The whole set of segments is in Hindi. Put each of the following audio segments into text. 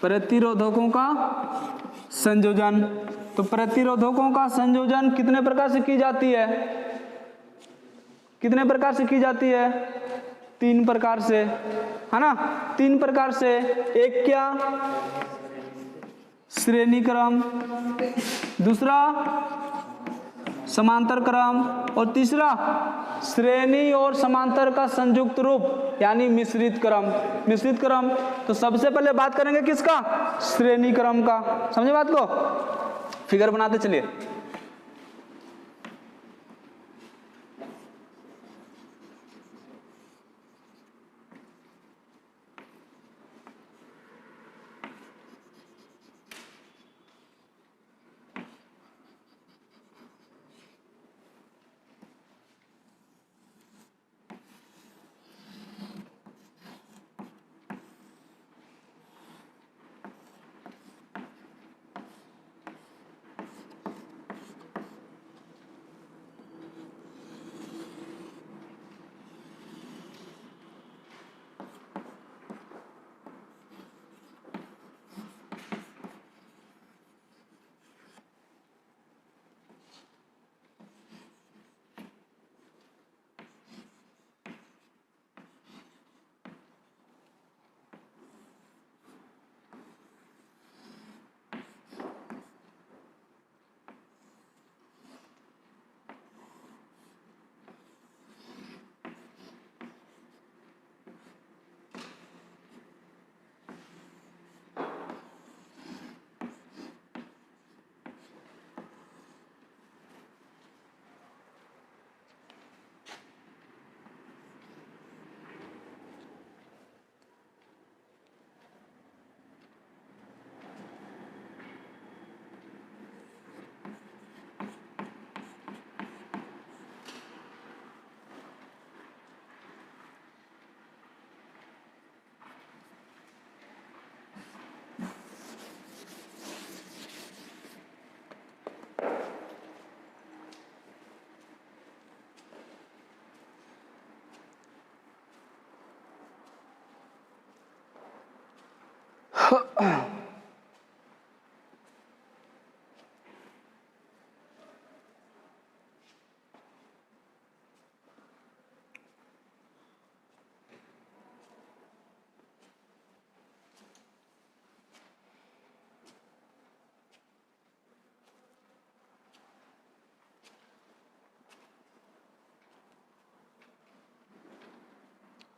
प्रतिरोधकों का संयोजन। तो प्रतिरोधकों का संयोजन कितने प्रकार से की जाती है? कितने प्रकार से की जाती है? 3 प्रकार से, है ना? 3 प्रकार से। एक क्या? श्रेणी क्रम, दूसरा समांतर क्रम, और तीसरा श्रेणी और समांतर का संयुक्त रूप यानी मिश्रित क्रम। मिश्रित क्रम। तो सबसे पहले बात करेंगे किसका? श्रेणी क्रम का। समझे बात को? फिगर बनाते चलिए।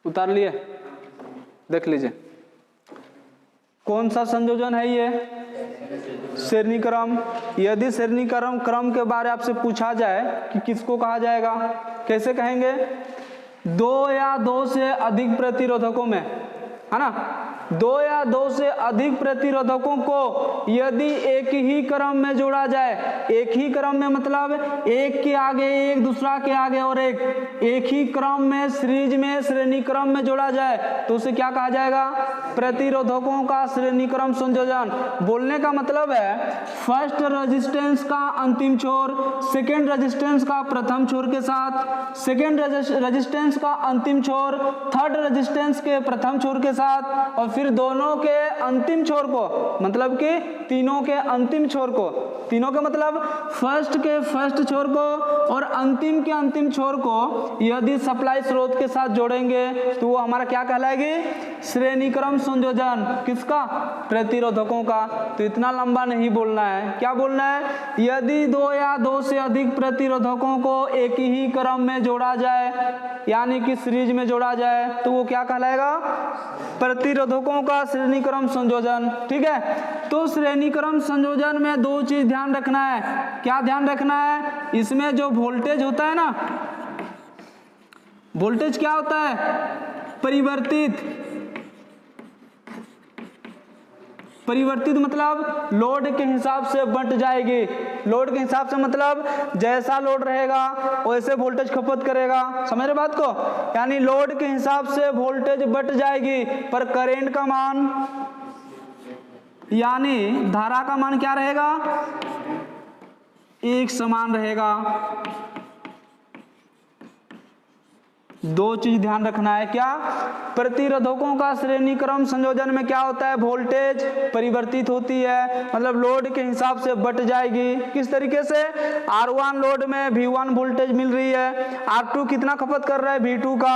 उतार लिए? देख लीजिए कौन सा संयोजन है ये? श्रेणी क्रम। यदि श्रेणी क्रम के बारे आपसे पूछा जाए कि किसको कहा जाएगा, कैसे कहेंगे? 2 या 2 से अधिक प्रतिरोधकों में, है ना, 2 या 2 से अधिक प्रतिरोधकों को यदि एक ही क्रम में जोड़ा जाए, एक ही क्रम में मतलब एक के आगे एक, दूसरा के आगे और एक ही क्रम में सीरीज में श्रेणी क्रम में जोड़ा जाए तो उसे क्या कहा जाएगा? प्रतिरोधकों का श्रेणी क्रम संयोजन। बोलने का मतलब है फर्स्ट रेजिस्टेंस का अंतिम छोर सेकेंड रेजिस्टेंस का प्रथम छोर के साथ, सेकेंड रेजिस्टेंस का अंतिम छोर थर्ड रेजिस्टेंस के प्रथम छोर के साथ, और फिर दोनों के अंतिम छोर को, मतलब कि तीनों के अंतिम छोर को, तीनों के मतलब फर्स्ट के फर्स्ट छोर को और अंतिम के अंतिम छोर को यदि सप्लाई स्रोत के साथ जोड़ेंगे तो वो हमारा क्या कहलाएगी? श्रेणी क्रम संयोजन। किसका? प्रतिरोधकों का। तो इतना लंबा नहीं बोलना है। क्या बोलना है? यदि 2 या 2 से अधिक प्रतिरोधकों को एक ही क्रम में जोड़ा जाए, यानी कि सीरीज में जोड़ा जाए, तो वो क्या कहलाएगा? प्रतिरोधकों का श्रेणी क्रम संयोजन। ठीक है। तो श्रेणी क्रम संयोजन में 2 चीज ध्यान रखना है। क्या ध्यान रखना है? इसमें जो वोल्टेज होता है ना, वोल्टेज क्या होता है? परिवर्तित। परिवर्तित मतलब लोड के हिसाब से बंट जाएगी। लोड के हिसाब से मतलब जैसा लोड रहेगा वैसे वोल्टेज खपत करेगा। समझ रहे बात को? यानी लोड के हिसाब से वोल्टेज बंट जाएगी, पर करंट का मान यानी धारा का मान क्या रहेगा? एक समान रहेगा। दो चीज ध्यान रखना है। क्या? प्रतिरोधकों का श्रेणी क्रम संयोजन में क्या होता है, वोल्टेज परिवर्तित होती है, मतलब लोड के हिसाब से बट जाएगी। किस तरीके से? R1 लोड में V1 वोल्टेज मिल रही है, R2 कितना खपत कर रहा है, V2 का,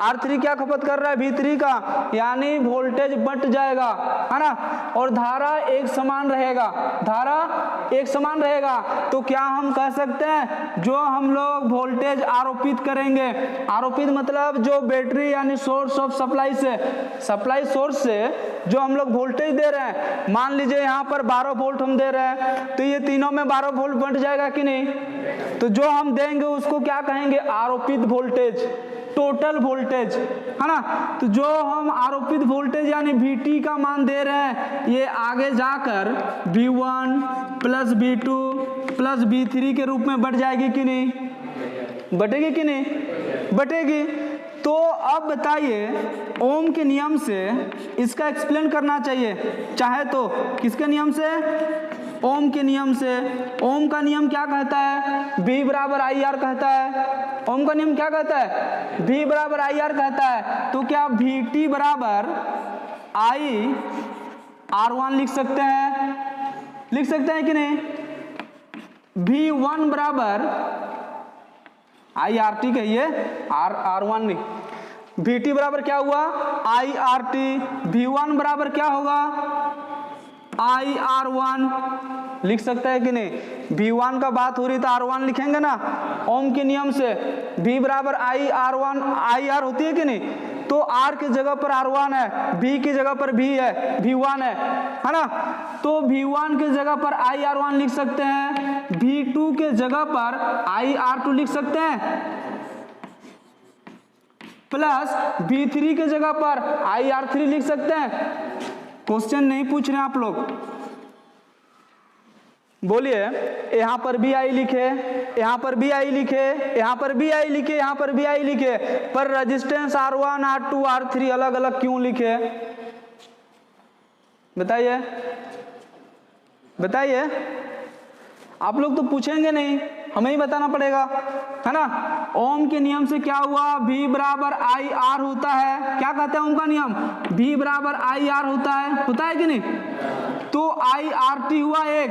R3 क्या खपत कर रहा है, V3 का, यानी वोल्टेज बट जाएगा, है ना। और धारा एक समान रहेगा, धारा एक समान रहेगा। तो क्या हम कह सकते हैं, जो हम लोग वोल्टेज आरोपित करेंगे, आरोपित मतलब जो बैटरी यानी सोर्स ऑफ सप्लाई से, सप्लाई सोर्स से जो हम लोग वोल्टेज दे रहे हैं, मान लीजिए यहाँ पर 12 वोल्ट हम दे रहे हैं, तो ये तीनों में 12 वोल्ट बट जाएगा कि नहीं? तो जो हम देंगे उसको क्या कहेंगे, आरोपित वोल्टेज, टोटल वोल्टेज, है ना। तो जो हम आरोपित वोल्टेज यानी VT का मान दे रहे हैं, ये आगे जाकर V1 plus V2 plus V3 के रूप में बढ़ जाएगी कि नहीं? बटेगी कि नहीं? बटेगी। तो अब बताइए, ओम के नियम से इसका एक्सप्लेन करना चाहिए, चाहे तो किसके नियम से? ओम के नियम से। ओम का नियम क्या कहता है? V बराबर IR कहता है। ओम का नियम क्या कहता है? V बराबर IR कहता है। तो क्या VT बराबर IR1 लिख सकते हैं? लिख सकते हैं कि नहीं? V1 बराबर IRT कहिए, R1 नहीं। VT बराबर क्या हुआ? IRT। V1 बराबर क्या होगा? IR1 लिख सकता है कि नहीं? V1 का बात हो रही तो R1 लिखेंगे ना, ओम के नियम से। V बराबर IR1, IR होती है कि नहीं? तो R की जगह पर R1 है, V की जगह पर V है, V1 है ना। तो V1 की जगह पर IR1 लिख सकते हैं, V2 के जगह पर IR2 लिख सकते हैं, प्लस V3 के जगह पर IR3 लिख सकते हैं। क्वेश्चन नहीं पूछ रहे आप लोग, बोलिए। यहाँ पर भी I लिखे, यहाँ पर भी I लिखे, यहाँ पर भी I लिखे, यहाँ पर भी I लिखे, पर रेजिस्टेंस R1, R2, R3 अलग अलग क्यों लिखे? बताइए, बताइए। आप लोग तो पूछेंगे नहीं, हमें ही बताना पड़ेगा, है ना। ओम के नियम से क्या हुआ? V बराबर IR होता है। क्या कहते हैं ओम का नियम? V बराबर IR होता है कि नहीं? तो IRT हुआ एक,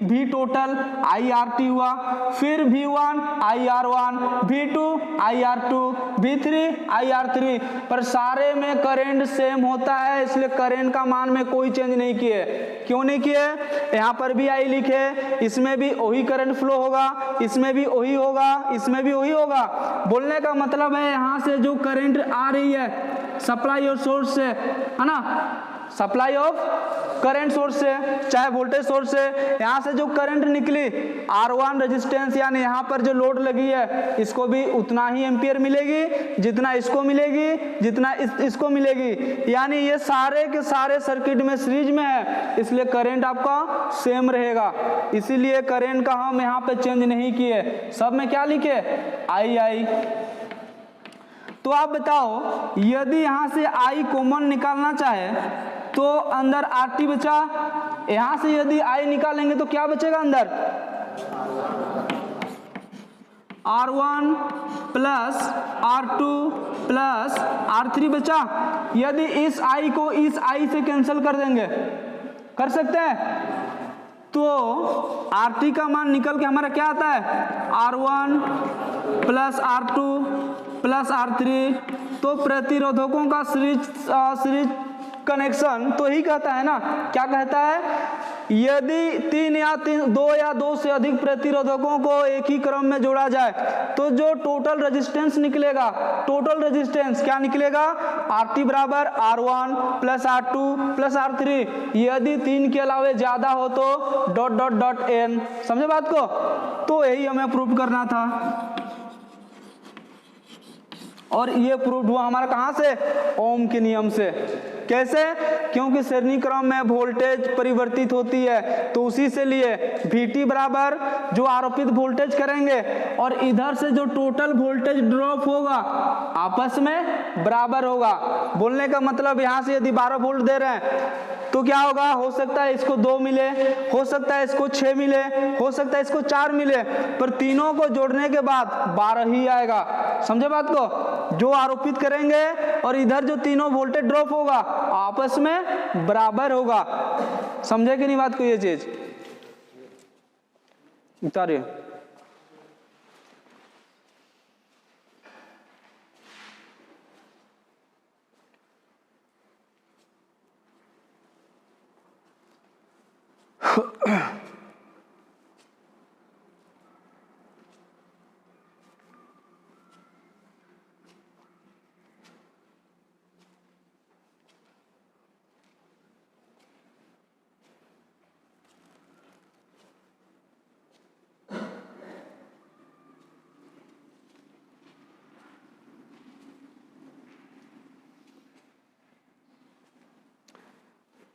V टोटल IRT हुआ, फिर V1 IR1, V2 IR2, V3 IR3, पर सारे में करंट सेम होता है, इसलिए करंट का मान में कोई चेंज नहीं किए। क्यों नहीं किए? यहाँ पर भी I लिखे, इसमें भी वही करंट फ्लो होगा, इसमें भी वही होगा, इसमें भी वही होगा। बोलने का मतलब है यहाँ से जो करंट आ रही है सप्लाई और सोर्स से, है ना, सप्लाई ऑफ करंट सोर्स से, चाहे वोल्टेज सोर्स से, यहाँ से जो करंट निकली R1 रेजिस्टेंस यानी यहाँ पर जो लोड लगी है, इसको भी उतना ही एम्पियर मिलेगी जितना इसको मिलेगी, जितना इसको मिलेगी, यानी ये सारे के सारे सर्किट में सीरीज में है, इसलिए करंट आपका सेम रहेगा। इसीलिए करंट का हम यहाँ पे चेंज नहीं किए, सब में क्या लिखे? I। तो आप बताओ, यदि यहाँ से I कॉमन निकालना चाहे तो अंदर RT बचा, यहाँ से यदि I निकालेंगे तो क्या बचेगा अंदर? R1 plus R2 plus R3 बचा। यदि इस I को इस I से कैंसिल कर देंगे, कर सकते हैं, तो RT का मान निकल के हमारा क्या आता है? R1 plus R2 plus R3। तो प्रतिरोधकों का सीरीज कनेक्शन तो ही कहता है ना, क्या कहता है? यदि दो या दो से अधिक प्रतिरोधकों को एक ही क्रम में जोड़ा जाए तो जो टोटल रेजिस्टेंस निकलेगा, टोटल रेजिस्टेंस क्या निकलेगा? RT बराबर R1 plus R2 plus R3। यदि 3 के अलावे ज्यादा हो तो डॉट डॉट डॉट n। समझे बात को? तो यही हमें प्रूव करना था, और ये प्रूव हुआ हमारा कहां से? ओम के नियम से। कैसे? क्योंकि श्रेणी क्रम में वोल्टेज परिवर्तित होती है, तो उसी से लिए Vt बराबर जो आरोपित वोल्टेज करेंगे और इधर से जो टोटल वोल्टेज ड्रॉप होगा आपस में बराबर होगा। बोलने का मतलब यहाँ से यदि 12 वोल्ट दे रहे हैं तो क्या होगा, हो सकता है इसको 2 मिले, हो सकता है इसको 6 मिले, हो सकता है इसको 4 मिले, पर तीनों को जोड़ने के बाद 12 ही आएगा। समझे बात को? जो आरोपित करेंगे और इधर जो तीनों वोल्टेज ड्रॉप होगा आपस में बराबर होगा। समझे कि नहीं बात को? ये चीज उतारिए।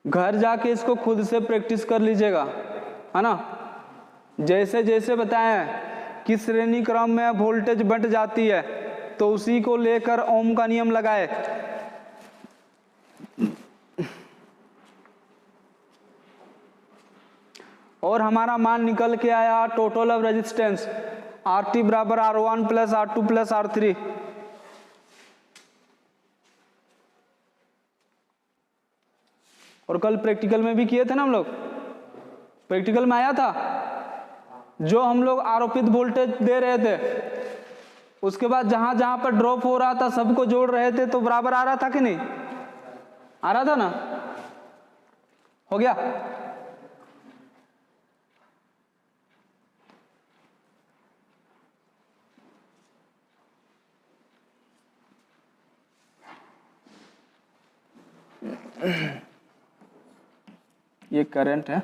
घर जाके इसको खुद से प्रैक्टिस कर लीजिएगा, है ना। जैसे जैसे बताएं कि श्रेणी क्रम में वोल्टेज बंट जाती है तो उसी को लेकर ओम का नियम लगाए। और हमारा मान निकल के आया टोटल ऑफ रेजिस्टेंस RT बराबर R1 plus R2 plus R3। और कल प्रैक्टिकल में भी किए थे ना हम लोग, प्रैक्टिकल में आया था जो हम लोग आरोपित वोल्टेज दे रहे थे, उसके बाद जहां जहां पर ड्रॉप हो रहा था सबको जोड़ रहे थे तो बराबर आ रहा था कि नहीं? आ रहा था ना? हो गया? ये करंट है,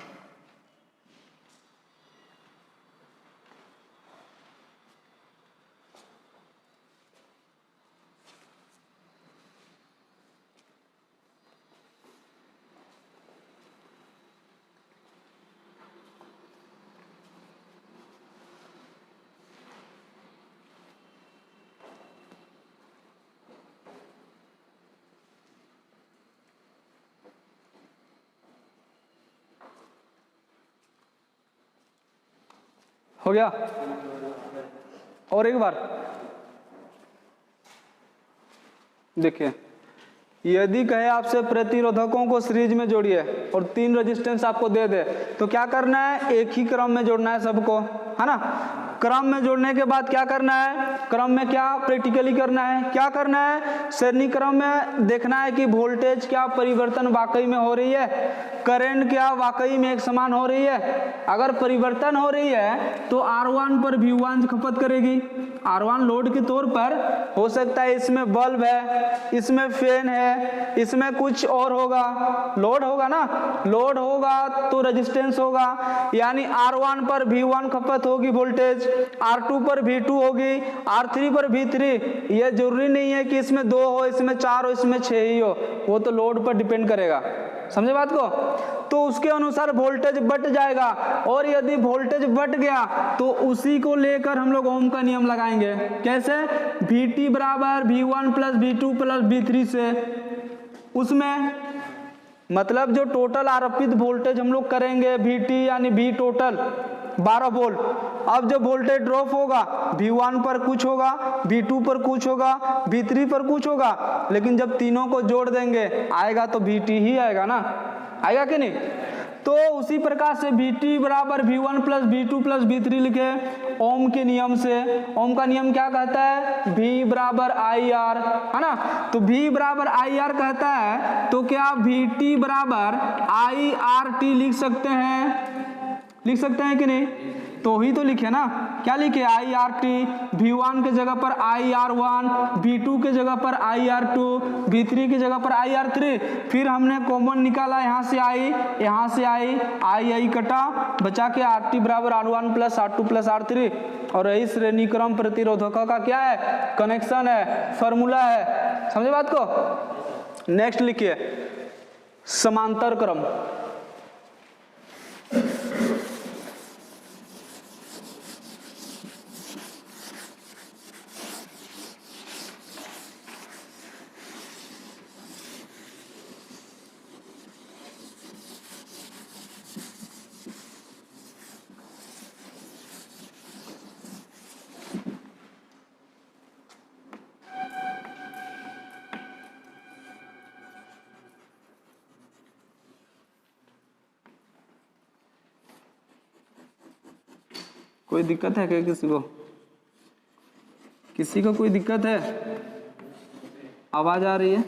हो गया? और एक बार देखिए, यदि कहे आपसे प्रतिरोधकों को सीरीज में जोड़िए और 3 रेजिस्टेंस आपको दे दे तो क्या करना है? एक ही क्रम में जोड़ना है सबको, है ना। क्रम में जोड़ने के बाद क्या करना है? क्रम में क्या प्रैक्टिकली करना है? क्या करना है? श्रेणी क्रम में देखना है कि वोल्टेज क्या परिवर्तन वाकई में हो रही है, करंट क्या वाकई में एक समान हो रही है। अगर परिवर्तन हो रही है तो R1 पर V1 खपत करेगी। R1 लोड के तौर पर हो सकता है इसमें बल्ब है, इसमें फैन है, इसमें कुछ और होगा, लोड होगा ना। लोड होगा तो रेजिस्टेंस होगा, यानी R1 पर V1 खपत होगी वोल्टेज, R2 पर V2 होगी, R3 पर V3। यह जरूरी नहीं है कि इसमें 2 हो, इसमें 4 हो, इसमें 6 ही हो, वो तो लोड पर डिपेंड करेगा। समझे बात को? तो उसके अनुसार वोल्टेज बढ़ जाएगा, और यदि वोल्टेज बढ़ गया तो उसी को लेकर हम लोग ओम का नियम लगाएंगे। कैसे? Vt बराबर V1 plus V2 plus V3 से, उसमें मतलब जो टोटल आरोपित वोल्टेज हम लोग करेंगे Vt यानी V टोटल 12 वोल्ट। अब जब वोल्टेज ड्रॉप होगा V1 पर कुछ होगा, V2 पर कुछ होगा, V3 पर कुछ होगा, लेकिन जब तीनों को जोड़ देंगे आएगा तो Vt ही आएगा ना, आएगा कि नहीं? तो उसी प्रकार से Vt बराबर V1 plus V2 plus V3 लिखे ओम के नियम से। ओम का नियम क्या कहता है? V बराबर IR, है ना। तो V बराबर IR कहता है तो क्या Vt बराबर IRT लिख सकते हैं? लिख सकते हैं कि नहीं? तो ही तो लिखे ना। क्या लिखे? IRT, V1 के जगह पर IR1, V2 के जगह पर IR2, V3 की जगह पर IR3। फिर हमने कॉमन निकाला, यहाँ से I, यहाँ से I कटा, बचा के RT बराबर R1 plus R2 plus R3। और यही श्रेणी क्रम प्रतिरोधकों का क्या है? कनेक्शन है, फॉर्मूला है। समझे बात को? नेक्स्ट लिखिए समांतर क्रम। कोई दिक्कत है क्या किसी को? किसी को कोई दिक्कत है? आवाज आ रही है?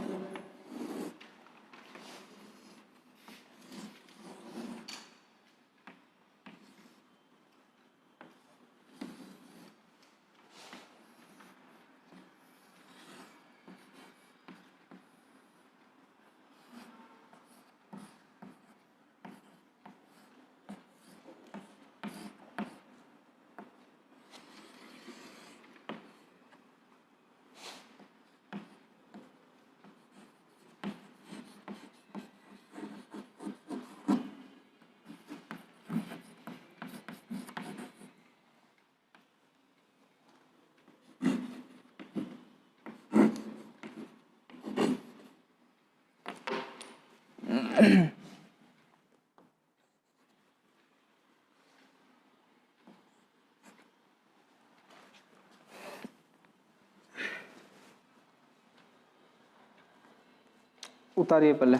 उतारिए पहले।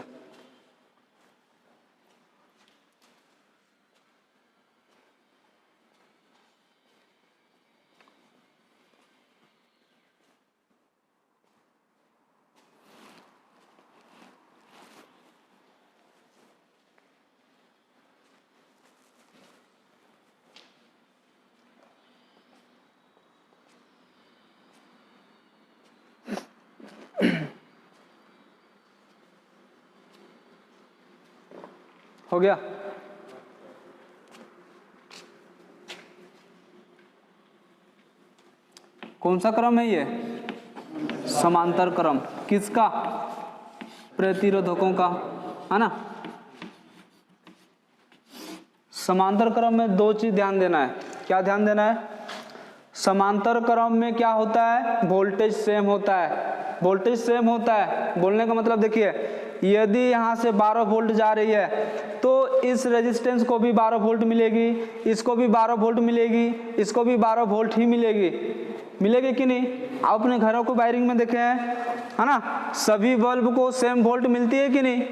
हो गया? कौन सा क्रम है ये? समांतर क्रम। किसका? प्रतिरोधकों का, है ना। समांतर क्रम में दो चीज ध्यान देना है। क्या ध्यान देना है? समांतर क्रम में क्या होता है? वोल्टेज सेम होता है। वोल्टेज सेम होता है बोलने का मतलब देखिए, यदि यहाँ से 12 वोल्ट जा रही है तो इस रेजिस्टेंस को भी 12 वोल्ट मिलेगी, इसको भी 12 वोल्ट मिलेगी, इसको भी 12 वोल्ट ही मिलेगी। मिलेगी कि नहीं? आप अपने घरों को वायरिंग में देखे हैं, है ना, सभी बल्ब को सेम वोल्ट मिलती है कि नहीं?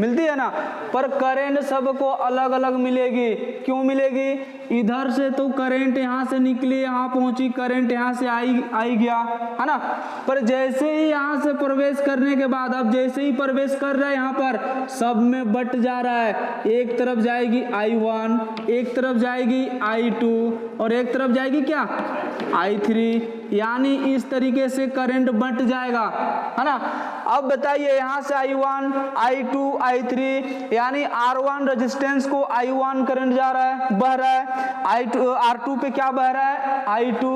मिलती है ना। पर करंट सबको अलग अलग मिलेगी। क्यों मिलेगी? इधर से तो करंट यहाँ से निकली, यहाँ पहुंची, करंट यहाँ से आई गया, है ना। पर जैसे ही यहाँ से प्रवेश करने के बाद, अब जैसे ही प्रवेश कर रहा है यहाँ पर, सब में बट जा रहा है। एक तरफ जाएगी I1, एक तरफ जाएगी I2 और एक तरफ जाएगी क्या? I3। यानी इस तरीके से करंट बंट जाएगा, है ना। अब बताइए यहाँ से I1, I2, I3 यानी R1 रेजिस्टेंस को I1 करंट जा रहा है, बह रहा है। R2 पे क्या बह रहा है? I2।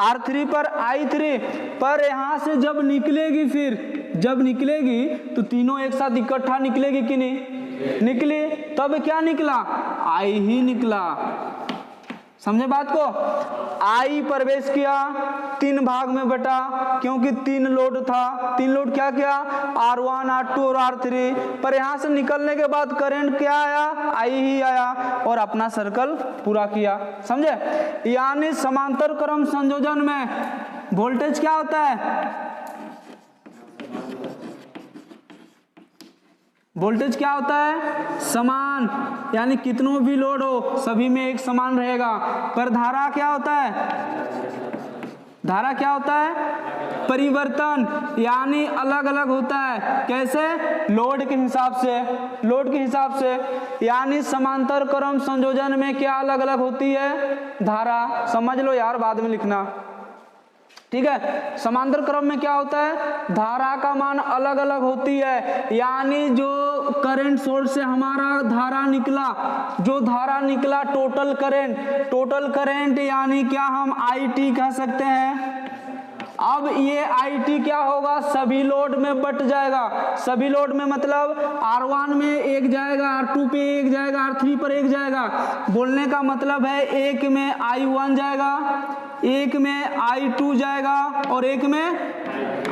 R3 पर I3। पर यहाँ से जब निकलेगी, फिर जब निकलेगी तो तीनों एक साथ इकट्ठा निकलेगी कि नहीं? निकली। तब क्या निकला? I ही निकला। समझे बात को? I प्रवेश किया, 3 भाग में बटा, क्योंकि 3 लोड था। 3 लोड क्या क्या? R1, R2 और R3। पर यहाँ से निकलने के बाद करंट क्या आया? I ही आया और अपना सर्कल पूरा किया। समझे? यानी समांतर क्रम संयोजन में वोल्टेज क्या होता है? वोल्टेज क्या होता है? समान। यानी कितनों भी लोड हो सभी में एक समान रहेगा। पर धारा क्या होता है? धारा क्या होता है? परिवर्तन। यानी अलग अलग होता है। कैसे? लोड के हिसाब से। लोड के हिसाब से। यानी समांतर क्रम संयोजन में क्या अलग अलग होती है? धारा। समझ लो यार, बाद में लिखना, ठीक है। समांतर क्रम में क्या होता है? धारा का मान अलग अलग होती है। यानी जो करंट सोर्स से हमारा धारा निकला, जो धारा निकला टोटल करंट यानी क्या हम IT कह सकते हैं? अब ये IT क्या होगा, सभी लोड में बट जाएगा। सभी लोड में मतलब R1 में एक जाएगा, R2 पे एक जाएगा, R3 पर एक जाएगा। बोलने का मतलब है एक में I1 जाएगा, एक में I2 जाएगा और एक में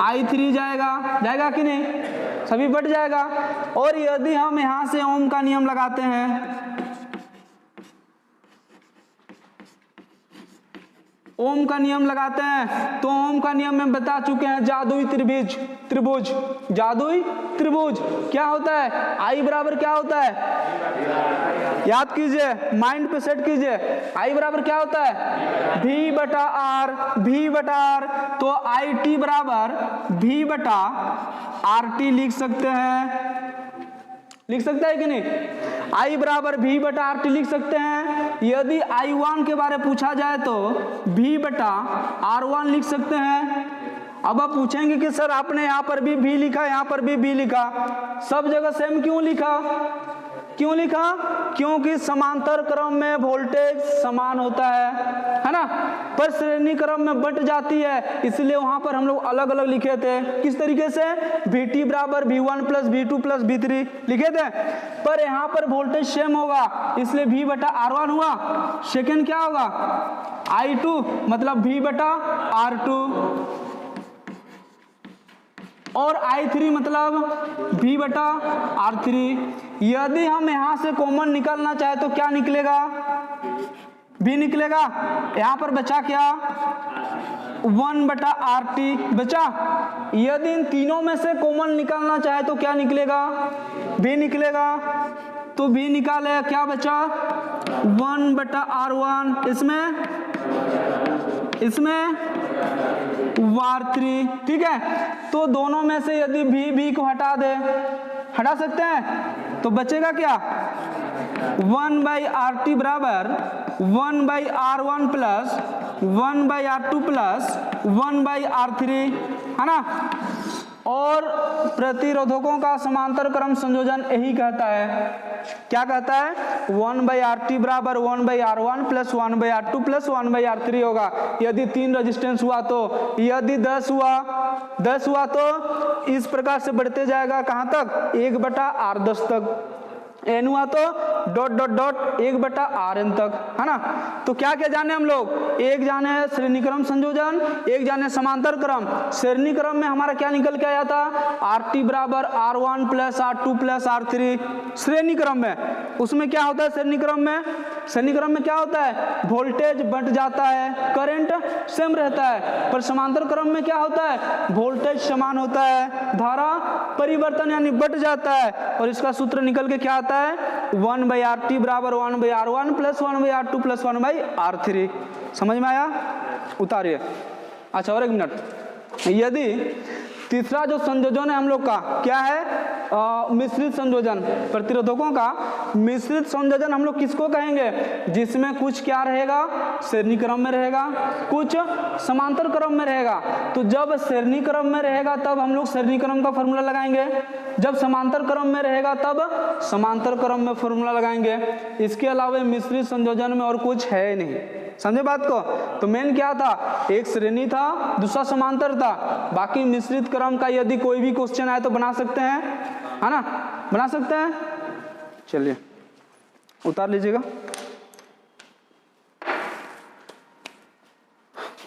I3 जाएगा। जाएगा कि नहीं, सभी बट जाएगा। और यदि हम यहां से ओम का नियम लगाते हैं, ओम का नियम लगाते हैं, तो ओम का नियम में बता चुके हैं, जादुई त्रिभुज, त्रिभुज, जादुई त्रिभुज क्या होता है, आई बराबर क्या होता है, याद कीजिए, माइंड पे सेट कीजिए, आई बराबर क्या होता है, भी बटा आर, भी बटा आर। तो आई टी बराबर भी बटा आर टी लिख सकते हैं, लिख सकता है कि नहीं, I बराबर भी बटा आर टी लिख सकते हैं। यदि I1 के बारे में पूछा जाए तो भी बटा R1 लिख सकते हैं। अब आप पूछेंगे कि सर आपने यहाँ पर भी लिखा, यहाँ पर भी लिखा, सब जगह सेम क्यों लिखा, क्यों लिखा, क्योंकि समांतर क्रम में वोल्टेज समान होता है ना, पर श्रेणी क्रम में बट जाती है, इसलिए वहां पर हम लोग अलग अलग लिखे थे। किस तरीके से, Vt बराबर V1 plus V2 plus V3 लिखे थे, पर यहाँ पर वोल्टेज सेम होगा, इसलिए V बटा R1 हुआ। सेकेंड क्या होगा, I2 मतलब V बटा R2 और I3 मतलब V बटा R3। यदि हम यहां से कॉमन निकालना चाहे तो क्या निकलेगा, V निकलेगा। यहां पर बचा क्या, 1 बटा RT बचा। यदि इन तीनों में से कॉमन निकालना चाहे तो क्या निकलेगा, V निकलेगा। तो V निकाले, क्या बचा, 1 बटा R1, इसमें R3, ठीक है। तो दोनों में से यदि V को हटा दे, हटा सकते हैं, तो बचेगा क्या, 1 बाई RT बराबर 1 by R1 plus 1 by R2 plus 1 by R3, है ना। और प्रतिरोधकों का समांतर क्रम संयोजन यही कहता है, क्या कहता है, 1 बाई RT बराबर 1 by R1 plus 1 by R2 plus 1 by R3 होगा। यदि 3 रेजिस्टेंस हुआ तो, यदि 10 हुआ तो इस प्रकार से बढ़ते जाएगा, कहां तक, 1 बटा R10 तक। n हुआ तो डॉट डॉट डॉट 1 बटा Rn तक, है ना। तो क्या क्या जाने हम लोग, एक जाने श्रेणी क्रम संयोजन, एक जाने समांतर क्रम। श्रेणी क्रम में हमारा क्या निकल के आया था, RT बराबर R1 plus R2 plus R3। श्रेणी क्रम में उसमें क्या होता है, श्रेणी क्रम में क्या होता है, वोल्टेज बढ़ जाता है, करंट सेम रहता है। पर समांतर क्रम में क्या होता है, वोल्टेज समान होता है, धारा परिवर्तन यानी बढ़ जाता है। और इसका सूत्र निकल के क्या आता है, 1 बाई RT बराबर 1 by R1 plus 1 by R2 plus 1 by R3। समझ में आया, उतारिए। अच्छा और एक मिनट, यदि तीसरा जो संयोजन है हम लोग का क्या है, मिश्रित संयोजन, प्रतिरोधकों का मिश्रित संयोजन हम लोग किसको कहेंगे, जिसमें कुछ क्या रहेगा, श्रेणी क्रम में रहेगा, कुछ समांतर क्रम में रहेगा। तो जब श्रेणी क्रम में रहेगा तब हम लोग श्रेणी क्रम का फॉर्मूला लगाएंगे, जब समांतर क्रम में रहेगा तब समांतर क्रम में फॉर्मूला लगाएंगे। इसके अलावा मिश्रित संयोजन में और कुछ है नहीं, समझे बात को। तो मेन क्या था, एक श्रेणी था, दूसरा समांतर था। बाकी मिश्रित क्रम का यदि कोई भी क्वेश्चन आए तो बना सकते हैं, है ना, बना सकते हैं। चलिए उतार लीजिएगा।